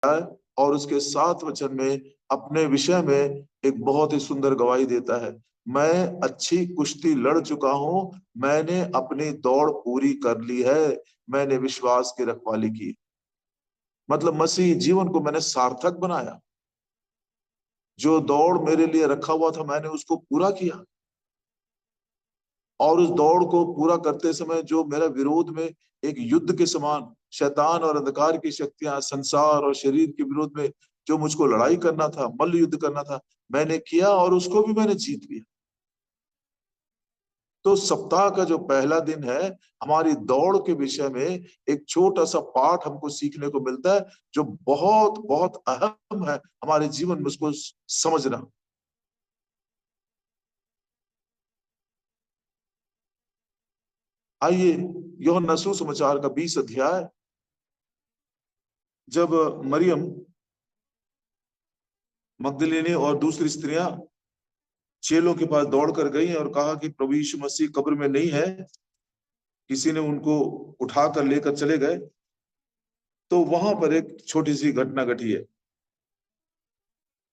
और उसके 7 वचन में अपने विषय में एक बहुत ही सुंदर गवाही देता है। मैं अच्छी कुश्ती लड़ चुका हूं, मैंने अपनी दौड़ पूरी कर ली है, मैंने विश्वास की रखवाली की। मतलब मसीह जीवन को मैंने सार्थक बनाया। जो दौड़ मेरे लिए रखा हुआ था मैंने उसको पूरा किया। और उस दौड़ को पूरा करते समय जो मेरा विरोध में एक युद्ध के समान शैतान और अंधकार की शक्तियां, संसार और शरीर के विरोध में जो मुझको लड़ाई करना था, मल्ल युद्ध करना था, मैंने किया और उसको भी मैंने जीत लिया। तो सप्ताह का जो पहला दिन है, हमारी दौड़ के विषय में एक छोटा सा पाठ हमको सीखने को मिलता है जो बहुत बहुत अहम है हमारे जीवन में उसको समझना। आइए यूहन्ना सुसमाचार का 20 अध्याय। जब मरियम मगदलीनी और दूसरी स्त्रियां चेलों के पास दौड़ कर गई और कहा कि प्रभु यीशु मसीह कब्र में नहीं है, किसी ने उनको उठा कर लेकर चले गए, तो वहां पर एक छोटी सी घटना घटी है।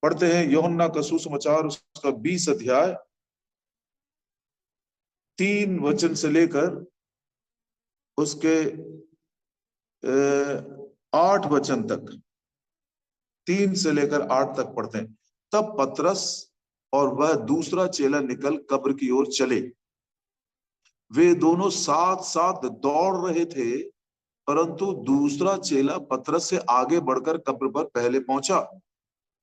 पढ़ते हैं यूहन्ना का सुसमाचार उसका 20 अध्याय 3 वचन से लेकर उसके 8 वचन तक, 3 से लेकर 8 तक पढ़ते हैं। तब पतरस और वह दूसरा चेला निकल कब्र की ओर चले। वे दोनों साथ साथ दौड़ रहे थे, परंतु दूसरा चेला पतरस से आगे बढ़कर कब्र पर पहले पहुंचा।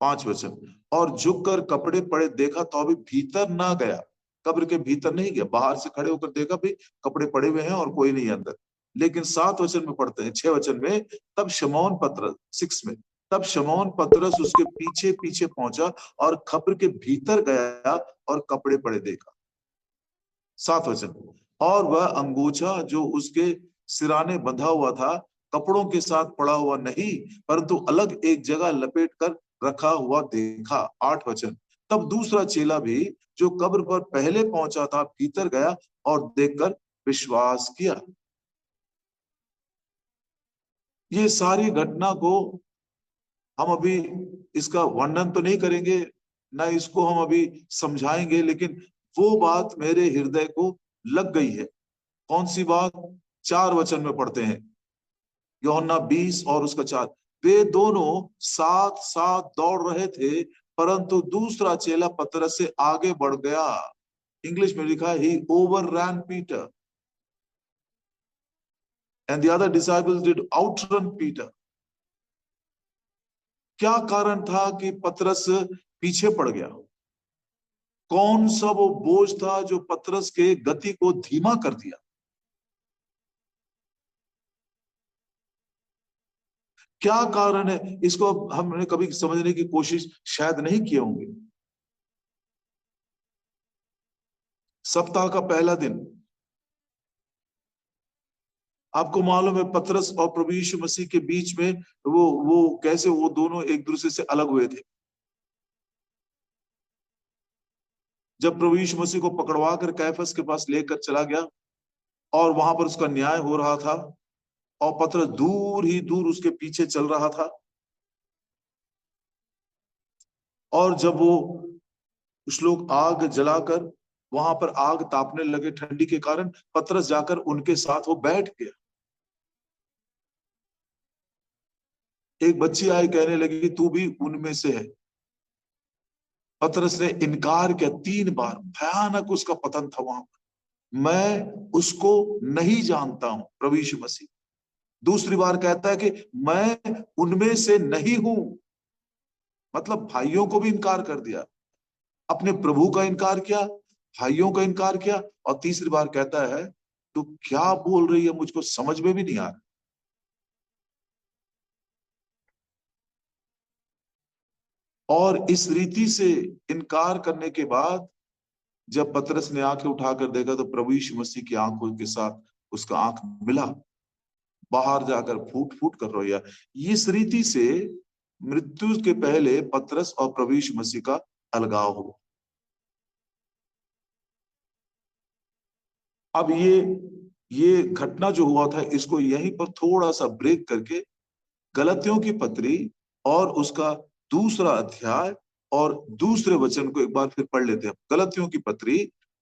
5 वचन। और झुककर कपड़े पड़े देखा तो अभी भीतर ना गया, कब्र के भीतर नहीं गया, बाहर से खड़े होकर देखा भी कपड़े पड़े हुए हैं और कोई नहीं अंदर। लेकिन 7 वचन में पढ़ते हैं, 6 वचन में, तब शमौन पतरस 6 में, तब शमौन पतरस उसके पीछे पीछे पहुंचा और कब्र के भीतर गया और कपड़े पड़े देखा। 7 वचन। और वह अंगोछा जो उसके सिराने बंधा हुआ था कपड़ों के साथ पड़ा हुआ नहीं, परंतु अलग एक जगह लपेट कर रखा हुआ देखा। 8 वचन। तब दूसरा चेला भी जो कब्र पर पहले पहुंचा था भीतर गया और देखकर विश्वास किया। ये सारी घटना को हम अभी इसका वर्णन तो नहीं करेंगे, ना इसको हम अभी समझाएंगे, लेकिन वो बात मेरे हृदय को लग गई है। कौन सी बात? 4 वचन में पढ़ते हैं, यूहन्ना 20 और उसका 4। वे दोनों साथ साथ दौड़ रहे थे, परंतु दूसरा चेला पतरस से आगे बढ़ गया। इंग्लिश में लिखा है ही overran Peter and the other disciples did outrun Peter. क्या कारण था कि पतरस पीछे पड़ गया? कौन सा वो बोझ था जो पतरस के गति को धीमा कर दिया? क्या कारण है? इसको हमने कभी समझने की कोशिश शायद नहीं किए होंगे। सप्ताह का पहला दिन, आपको मालूम है पतरस और प्रभु यीशु मसीह के बीच में वो कैसे वो दोनों एक दूसरे से अलग हुए थे। जब प्रभु यीशु मसीह को पकड़वा कर कैफस के पास लेकर चला गया और वहां पर उसका न्याय हो रहा था और पतरस दूर ही दूर उसके पीछे चल रहा था, और जब वो कुछ लोग आग जलाकर वहां पर आग तापने लगे ठंडी के कारण, पतरस जाकर उनके साथ वो बैठ गया। एक बच्ची आई, कहने लगी तू भी उनमें से है। पतरस ने इनकार किया 3 बार, भयानक उसका पतन था वहां पर। मैं उसको नहीं जानता हूं, प्रभु यीशु मसीह। दूसरी बार कहता है कि मैं उनमें से नहीं हूं, मतलब भाइयों को भी इनकार कर दिया, अपने प्रभु का इनकार किया, भाइयों का इनकार किया, और तीसरी बार कहता है तू क्या बोल रही है, मुझको समझ में भी नहीं आ रहा। और इस रीति से इनकार करने के बाद जब पतरस ने आंखें उठाकर देखा तो प्रभु यीशु मसीह की आंखों के साथ उसका आंख मिला, बाहर जाकर फूट फूट कर रोया। इस रीति से मृत्यु के पहले पतरस और प्रभु यीशु मसीह का अलगाव हो। अब ये घटना जो हुआ था इसको यहीं पर थोड़ा सा ब्रेक करके गलतियों की पत्री और उसका दूसरा अध्याय और दूसरे वचन को एक बार फिर पढ़ लेते हैं। गलतियों की पत्री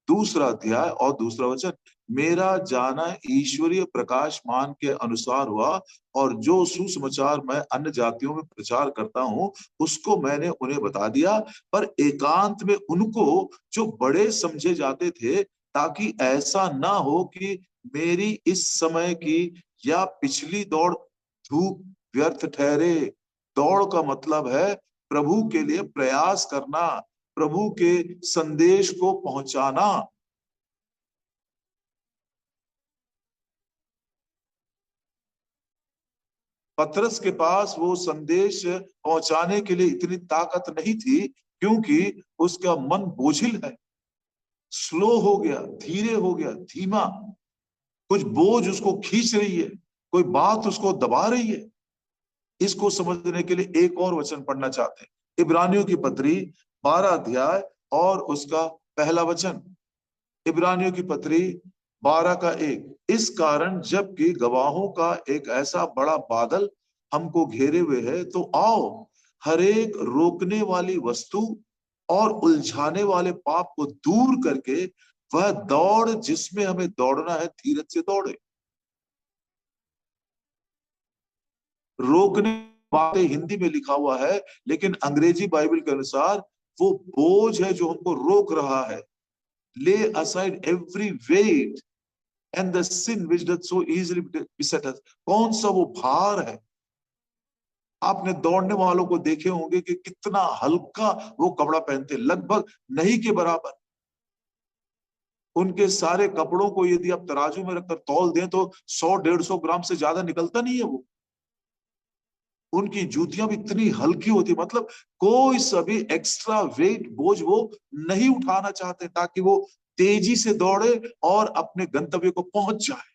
दूसरा अध्याय और दूसरा वचन। मेरा जाना ईश्वरीय प्रकाशमान के अनुसार हुआ, और जो सुसमाचार मैं अन्य जातियों में प्रचार करता हूं उसको मैंने उन्हें बता दिया, पर एकांत में उनको जो बड़े समझे जाते थे, ताकि ऐसा ना हो कि मेरी इस समय की या पिछली दौड़ धूप व्यर्थ ठहरे। दौड़ का मतलब है प्रभु के लिए प्रयास करना, प्रभु के संदेश को पहुंचाना। पतरस के पास वो संदेश पहुंचाने के लिए इतनी ताकत नहीं थी, क्योंकि उसका मन बोझिल है, स्लो हो गया, धीरे हो गया, धीमा। कुछ बोझ उसको खींच रही है, कोई बात उसको दबा रही है। इसको समझने के लिए एक और वचन पढ़ना चाहते हैं, इब्रानियों की पत्री 12 अध्याय और उसका पहला वचन। इब्रानियों की पत्री 12 का 1। इस कारण जबकि गवाहों का एक ऐसा बड़ा बादल हमको घेरे हुए है, तो आओ हरेक रोकने वाली वस्तु और उलझाने वाले पाप को दूर करके वह दौड़ जिसमें हमें दौड़ना है धीरज से दौड़े। रोकने बातें हिंदी में लिखा हुआ है, लेकिन अंग्रेजी बाइबल के अनुसार वो बोझ है जो हमको रोक रहा है। Lay aside every weight and the sin which doth so easily beset us। कौन सा वो भार है? आपने दौड़ने वालों को देखे होंगे कि कितना हल्का वो कपड़ा पहनते, लगभग नहीं के बराबर। उनके सारे कपड़ों को यदि आप तराजू में रखकर तौल दें तो 100-150 ग्राम से ज्यादा निकलता नहीं है वो। उनकी जूतियां भी इतनी हल्की होती, मतलब कोई सभी एक्स्ट्रा वेट बोझ वो नहीं उठाना चाहते, ताकि वो तेजी से दौड़े और अपने गंतव्य को पहुंच जाए।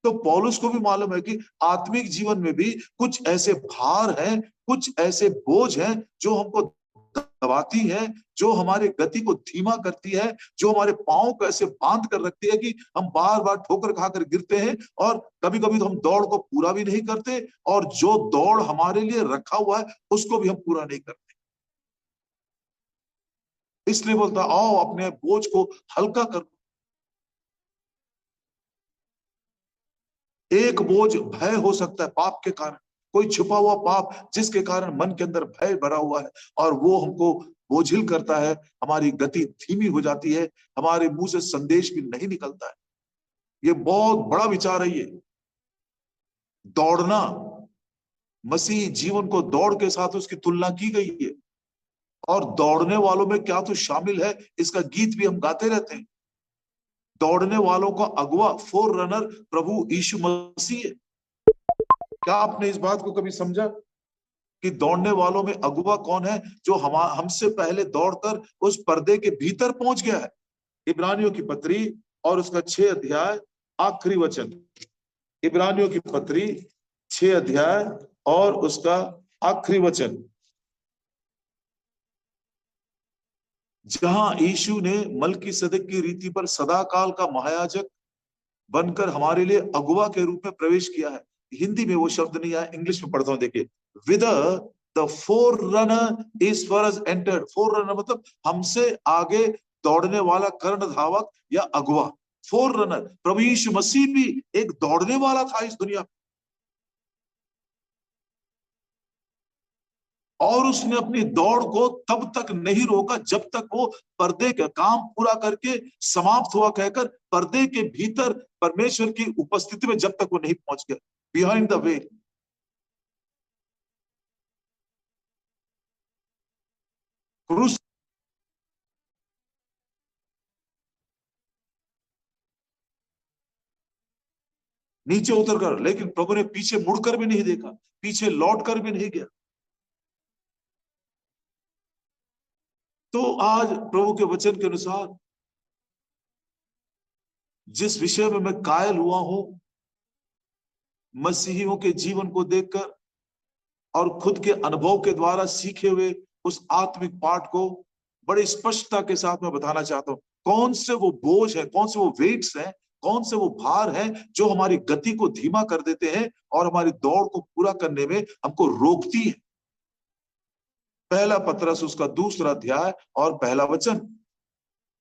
तो पौलुस को भी मालूम है कि आत्मिक जीवन में भी कुछ ऐसे भार हैं, कुछ ऐसे बोझ हैं जो हमको दबाती है, जो हमारे गति को धीमा करती है, जो हमारे पांव को ऐसे बांध कर रखती है कि हम बार बार ठोकर खाकर गिरते हैं, और कभी कभी तो हम दौड़ को पूरा भी नहीं करते, और जो दौड़ हमारे लिए रखा हुआ है उसको भी हम पूरा नहीं करते। इसलिए बोलता आओ अपने बोझ को हल्का करो। एक बोझ भय हो सकता है पाप के कारण, कोई छुपा हुआ पाप जिसके कारण मन के अंदर भय भरा हुआ है, और वो हमको बोझिल करता है, हमारी गति धीमी हो जाती है, हमारे मुंह से संदेश भी नहीं निकलता है। ये बहुत बड़ा विचार है ये। दौड़ना, मसीह जीवन को दौड़ के साथ उसकी तुलना की गई है, और दौड़ने वालों में क्या तो शामिल है, इसका गीत भी हम गाते रहते हैं। दौड़ने वालों का अगुवा, फोर रनर प्रभु यीशु मसीह है। क्या आपने इस बात को कभी समझा कि दौड़ने वालों में अगुवा कौन है? जो हमसे पहले दौड़कर उस पर्दे के भीतर पहुंच गया है। इब्रानियों की पत्री और उसका 6 अध्याय आखिरी वचन। इब्रानियों की पत्री 6 अध्याय और उसका आखिरी वचन, जहां यीशु ने मलकीसदक की रीति पर सदाकाल का महायाजक बनकर हमारे लिए अगुवा के रूप में प्रवेश किया है। हिंदी में वो शब्द नहीं आया, इंग्लिश में पढ़ता हूं, देखिए। With the four runner is for us entered. Four runner मतलब हमसे आगे दौड़ने वाला कर्ण धावक या अगुवा। फोर रनर प्रभु यीशु मसीह भी एक दौड़ने वाला था इस दुनिया में, और उसने अपनी दौड़ को तब तक नहीं रोका जब तक वो पर्दे का काम पूरा करके समाप्त हुआ कहकर पर्दे के भीतर परमेश्वर की उपस्थिति में जब तक वो नहीं पहुंच गया, बिहाइंड द वे। क्रूस नीचे उतर कर, लेकिन प्रभु ने पीछे मुड़कर भी नहीं देखा, पीछे लौट कर भी नहीं गया। तो आज प्रभु के वचन के अनुसार जिस विषय में मैं कायल हुआ हूं, मसीहियों के जीवन को देखकर और खुद के अनुभव के द्वारा सीखे हुए उस आत्मिक पाठ को बड़ी स्पष्टता के साथ मैं बताना चाहता हूं। कौन से वो बोझ है, कौन से वो वेट्स हैं, कौन से वो भार हैं जो हमारी गति को धीमा कर देते हैं और हमारी दौड़ को पूरा करने में हमको रोकती है। पहला पतरस उसका दूसरा अध्याय और पहला वचन,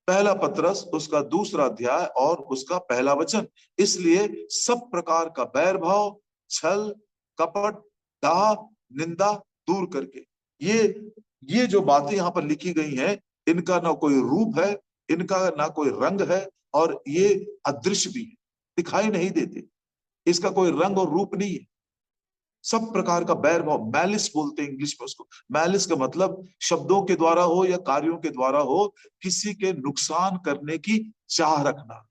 पहला पतरस उसका दूसरा अध्याय और उसका पहला वचन। इसलिए सब प्रकार का बैर भाव, छल, कपट, डाह, निंदा दूर करके, ये जो बातें यहाँ पर लिखी गई हैं, इनका ना कोई रूप है, इनका ना कोई रंग है, और ये अदृश्य भी है, दिखाई नहीं देते, इसका कोई रंग और रूप नहीं है। सब प्रकार का बैर भाव, मैलिस बोलते हैं इंग्लिश में उसको। मैलिस का मतलब शब्दों के द्वारा हो या कार्यों के द्वारा हो, किसी के नुकसान करने की चाह रखना।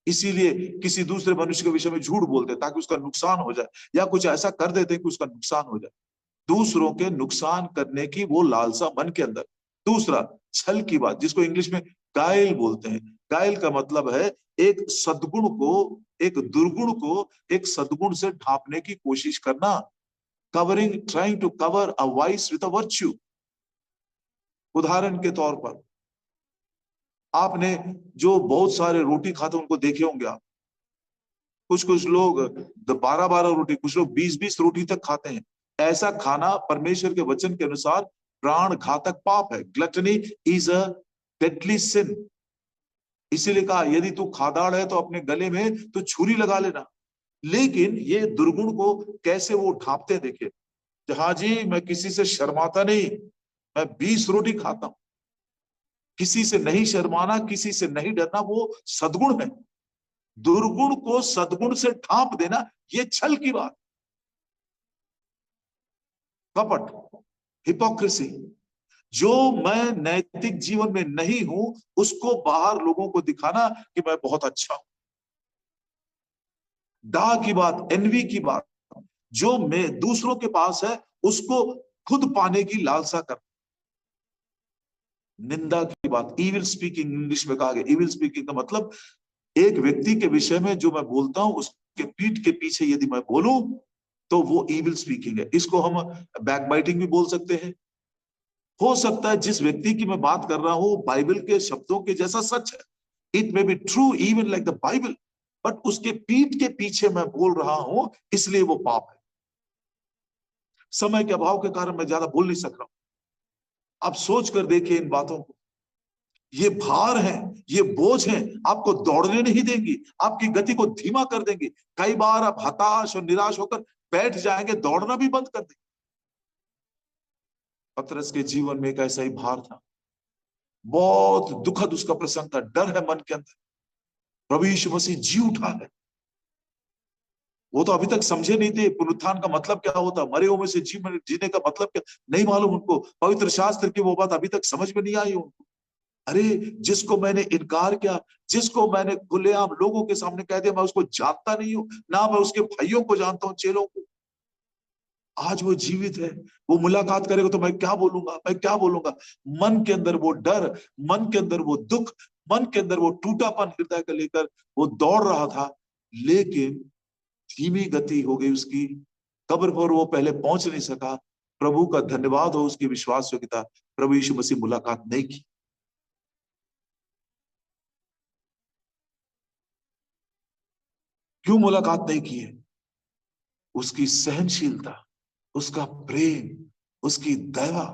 इसीलिए किसी दूसरे मनुष्य के विषय में झूठ बोलते हैं ताकि उसका नुकसान हो जाए, या कुछ ऐसा कर देते हैं कि उसका नुकसान हो जाए। दूसरों के नुकसान करने की वो लालसा मन के अंदर। दूसरा, छल की बात, जिसको इंग्लिश में गायल बोलते हैं। गायल का मतलब है एक सद्गुण को, एक दुर्गुण को एक सद्गुण से ढांपने की कोशिश करना। Covering, trying to cover a vice with a virtue. उदाहरण के तौर पर, आपने जो बहुत सारे रोटी खाते उनको देखे होंगे आप। कुछ कुछ लोग 12-12 रोटी, कुछ लोग 20-20 रोटी तक खाते हैं। ऐसा खाना परमेश्वर के वचन के अनुसार प्राण घातक पाप है। ग्लटनी इज अ डेडली सिन। इसीलिए कहा यदि तू खादाड़ है तो अपने गले में तो छुरी लगा लेना। लेकिन ये दुर्गुण को कैसे वो ढांपते देखे, हाँ जी मैं किसी से शर्माता नहीं, मैं 20 रोटी खाता हूं। किसी से नहीं शर्माना, किसी से नहीं डरना, वो सद्गुण है। दुर्गुण को सद्गुण से ढांप देना, ये छल की बात। कपट, हिपोक्रेसी, जो मैं नैतिक जीवन में नहीं हूं उसको बाहर लोगों को दिखाना कि मैं बहुत अच्छा हूं। डाह की बात, एनवी की बात, जो मैं दूसरों के पास है उसको खुद पाने की लालसा कर। निंदा की बात, इविल स्पीकिंग इंग्लिश में कहा गया। इविल स्पीकिंग का मतलब एक व्यक्ति के विषय में जो मैं बोलता हूं उसके पीठ के पीछे यदि मैं बोलूं तो वो इविल स्पीकिंग है। इसको हम बैकबाइटिंग भी बोल सकते हैं। हो सकता है जिस व्यक्ति की मैं बात कर रहा हूं बाइबल के शब्दों के जैसा सच है, it may be true even like the Bible, but उसके पीठ के पीछे मैं बोल रहा हूं, इसलिए वो पाप है। समय के अभाव के कारण मैं ज्यादा बोल नहीं सक रहा हूं। आप सोच कर देखिए इन बातों को। ये भार है, ये बोझ है, आपको दौड़ने नहीं देंगी, आपकी गति को धीमा कर देंगे। कई बार आप हताश और निराश होकर बैठ जाएंगे, दौड़ना भी बंद कर देंगे। पतरस के जीवन में एक ऐसा ही भार था। बहुत दुखद उसका प्रसंग था। डर है मन के अंदर। प्रभु यीशु मसीह जी उठा है। वो तो अभी तक समझे नहीं थे पुनरुत्थान का मतलब क्या होता, मरे हुए में से जीने का मतलब क्या नहीं मालूम उनको। पवित्र शास्त्र की वो बात अभी तक समझ में नहीं आई उनको। अरे जिसको मैंने इनकार किया, जिसको मैंने खुलेआम लोगों के सामने कह दिया मैं उसको जानता नहीं हूं, ना मैं उसके भाइयों को जानता हूं, चेलों को, आज वो जीवित है। वो मुलाकात करेगा तो मैं क्या बोलूंगा, मैं क्या बोलूंगा। मन के अंदर वो डर, मन के अंदर वो दुख, मन के अंदर वो टूटापन हृदय को लेकर वो दौड़ रहा था। लेकिन धीमी गति हो गई उसकी। कब्र पर वो पहले पहुंच नहीं सका। प्रभु का धन्यवाद हो उसकी विश्वास योग्यता, प्रभु यीशु मसीह मुलाकात नहीं की। क्यों मुलाकात नहीं की है? उसकी सहनशीलता, उसका प्रेम, उसकी दया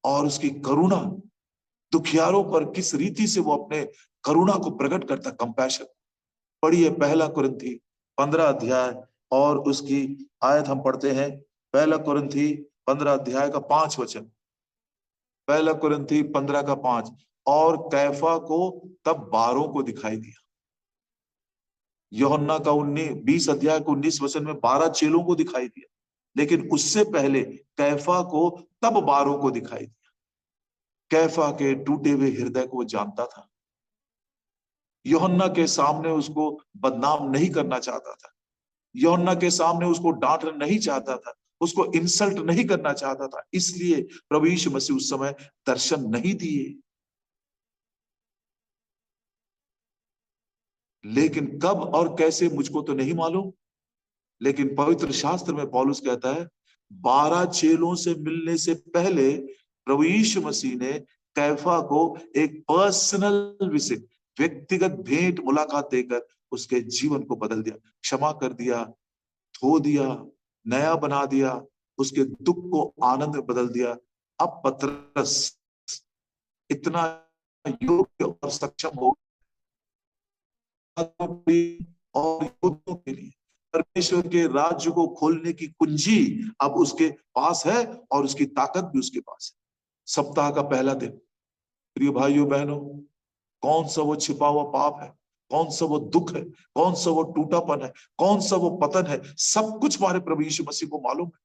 और उसकी करुणा, दुखियारों पर किस रीति से वो अपने करुणा को प्रकट करता, कंपैशन। पढ़िए पहला कुरिन्थी 15 अध्याय और उसकी आयत हम पढ़ते हैं। पहला कुरिन्थी 15 अध्याय का 5 वचन। पहला कुरिन्थी 15 का 5। और कैफा को तब 12 को दिखाई दिया। यूहन्ना का 20 अध्याय को 19 वचन में 12 चेलों को दिखाई दिया, लेकिन उससे पहले कैफा को तब 12 को दिखाई दिया। कैफा के टूटे हुए हृदय को वो जानता था। यूहन्ना के सामने उसको बदनाम नहीं करना चाहता था। यूहन्ना के सामने उसको डांटना नहीं चाहता था, उसको इंसल्ट नहीं करना चाहता था। इसलिए प्रभु यीशु मसीह उस समय दर्शन नहीं दिए। लेकिन कब और कैसे मुझको तो नहीं मालूम, लेकिन पवित्र शास्त्र में पौलुस कहता है 12 चेलों से मिलने से पहले प्रभु यीशु मसीह ने कैफा को एक पर्सनल विजिट, व्यक्तिगत भेंट मुलाकात देकर उसके जीवन को बदल दिया, क्षमा कर दिया, धो दिया, नया बना दिया, उसके दुख को आनंद में बदल दिया। अब पतरस इतना योग्य और सक्षम हो और युद्धों के लिए परमेश्वर के राज्य को खोलने की कुंजी अब उसके पास है और उसकी ताकत भी उसके पास है। सप्ताह का पहला दिन, प्रिय भाइयों बहनों, कौन सा वो छिपा हुआ पाप है, कौन सा वो दुख है, कौन सा वो टूटापन है, कौन सा वो पतन है, सब कुछ हमारे प्रभु यीशु मसीह को मालूम है।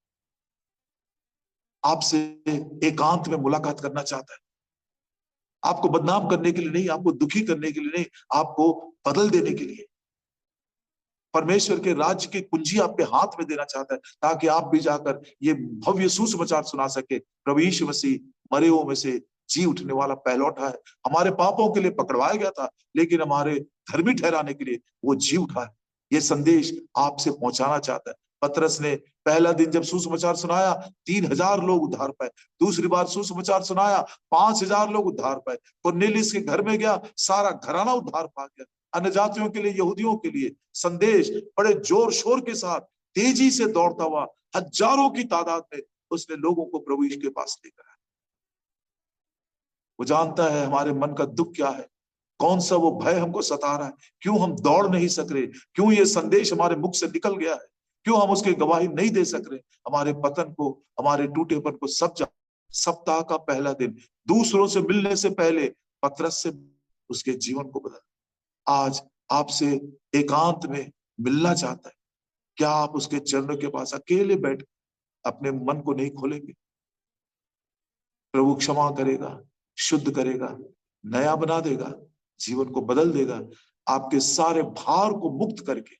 आपसे एकांत में मुलाकात करना चाहता है, आपको बदनाम करने के लिए नहीं, आपको दुखी करने के लिए नहीं, आपको बदल देने के लिए परमेश्वर के राज्य की कुंजी आपके हाथ में देना चाहता है, ताकि आप भी जाकर ये भव्य सुसमाचार सुना सके। प्रभु यीशु मसीह मरे हुओं में से जी उठने वाला पहलौठा है, हमारे पापों के लिए पकड़वाया गया था, लेकिन हमारे धर्मी ठहराने के लिए वो जी उठा है। ये संदेश आपसे पहुंचाना चाहता है। पतरस ने पहला दिन जब सुसमाचार सुनाया, 3,000 लोग उद्धार पाए। दूसरी बार सुसमाचार सुनाया, 5,000 लोग उद्धार पाए। कुरनेलियुस के घर में गया, सारा घराना उद्धार पा गया। अन्य जातियों के लिए, यहूदियों के लिए संदेश बड़े जोर शोर के साथ तेजी से दौड़ता हुआ हजारों की तादाद में उसने लोगों को प्रभु यीशु के पास लेकर आया। वो जानता है हमारे मन का दुख क्या है, कौन सा वो भय हमको सता रहा है, क्यों हम दौड़ नहीं सक रहे, क्यों ये संदेश हमारे मुख से निकल गया है, क्यों हम उसकी गवाही नहीं दे सक रहे, हमारे पतन को, हमारे टूटेपन को सब जान। सप्ताह का पहला दिन दूसरों से मिलने से पहले पतरस से उसके जीवन को बदल। आज आपसे एकांत में मिलना चाहता है। क्या आप उसके चरणों के पास अकेले बैठ अपने मन को नहीं खोलेंगे? प्रभु क्षमा करेगा, शुद्ध करेगा, नया बना देगा, जीवन को बदल देगा। आपके सारे भार को मुक्त करके,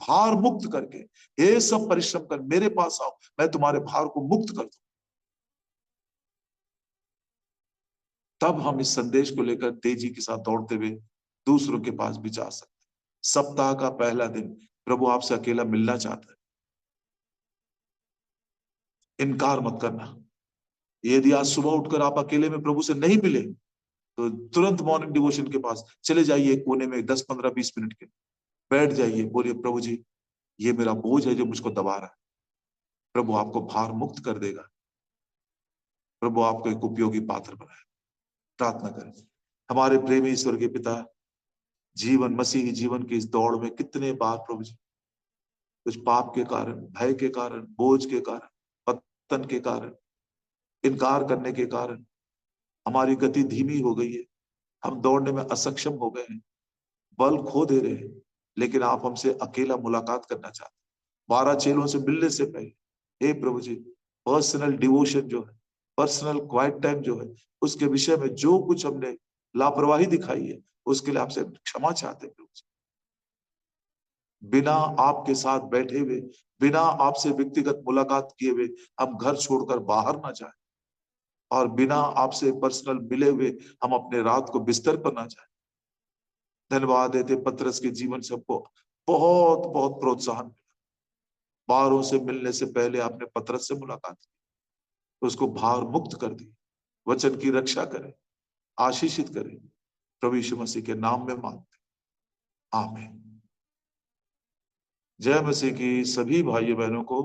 भार मुक्त करके, ये सब परिश्रम कर मेरे पास आओ, मैं तुम्हारे भार को मुक्त कर दूं। तब हम इस संदेश को लेकर तेजी के साथ दौड़ते हुए दूसरों के पास भी जा सकते। सप्ताह का पहला दिन प्रभु आपसे अकेला मिलना चाहता है। इनकार मत करना। यदि आज सुबह उठकर आप अकेले में प्रभु से नहीं मिले, तो तुरंत मॉर्निंग डिवोशन के पास चले जाइए, कोने में 10, 15, 20 मिनट के बैठ जाइए, बोलिए प्रभु जी, ये मेरा बोझ है जो मुझको दबा रहा है। प्रभु आपको भार मुक्त कर देगा। प्रभु आपको एक उपयोगी पात्र बनाए। प्रार्थना करें। हमारे प्रेमी स्वर्गीय पिता, जीवन, मसीही जीवन की इस दौड़ में कितने बार प्रभु जी कुछ पाप के कारण, भय के कारण, बोझ के कारण, पतन के कारण, इनकार करने के कारण हमारी गति धीमी हो गई है। हम दौड़ने में असक्षम हो गए हैं, बल खो दे रहे हैं, लेकिन आप हमसे अकेला मुलाकात करना चाहते हैं। 12 चेलों से मिलने से पहले हे प्रभु जी, पर्सनल डिवोशन जो है, पर्सनल क्वाइट टाइम जो है, उसके विषय में जो कुछ हमने लापरवाही दिखाई है, उसके लिए आपसे क्षमा चाहते हैं प्रभु जी। बिना आपके साथ बैठे हुए, बिना आपसे व्यक्तिगत मुलाकात किए हुए हम घर छोड़कर बाहर ना जाए, और बिना आपसे पर्सनल मिले हुए हम अपने रात को बिस्तर पर ना जाए। धन्यवाद देते पतरस के जीवन से हमको बहुत बहुत प्रोत्साहन मिला। बारों से मिलने से पहले आपने पतरस से मुलाकात की, उसको भार मुक्त कर दी। वचन की रक्षा करें, आशीषित करें, प्रभु यीशु मसीह के नाम में मांगते, आमीन। जय मसीह की सभी भाइयों बहनों को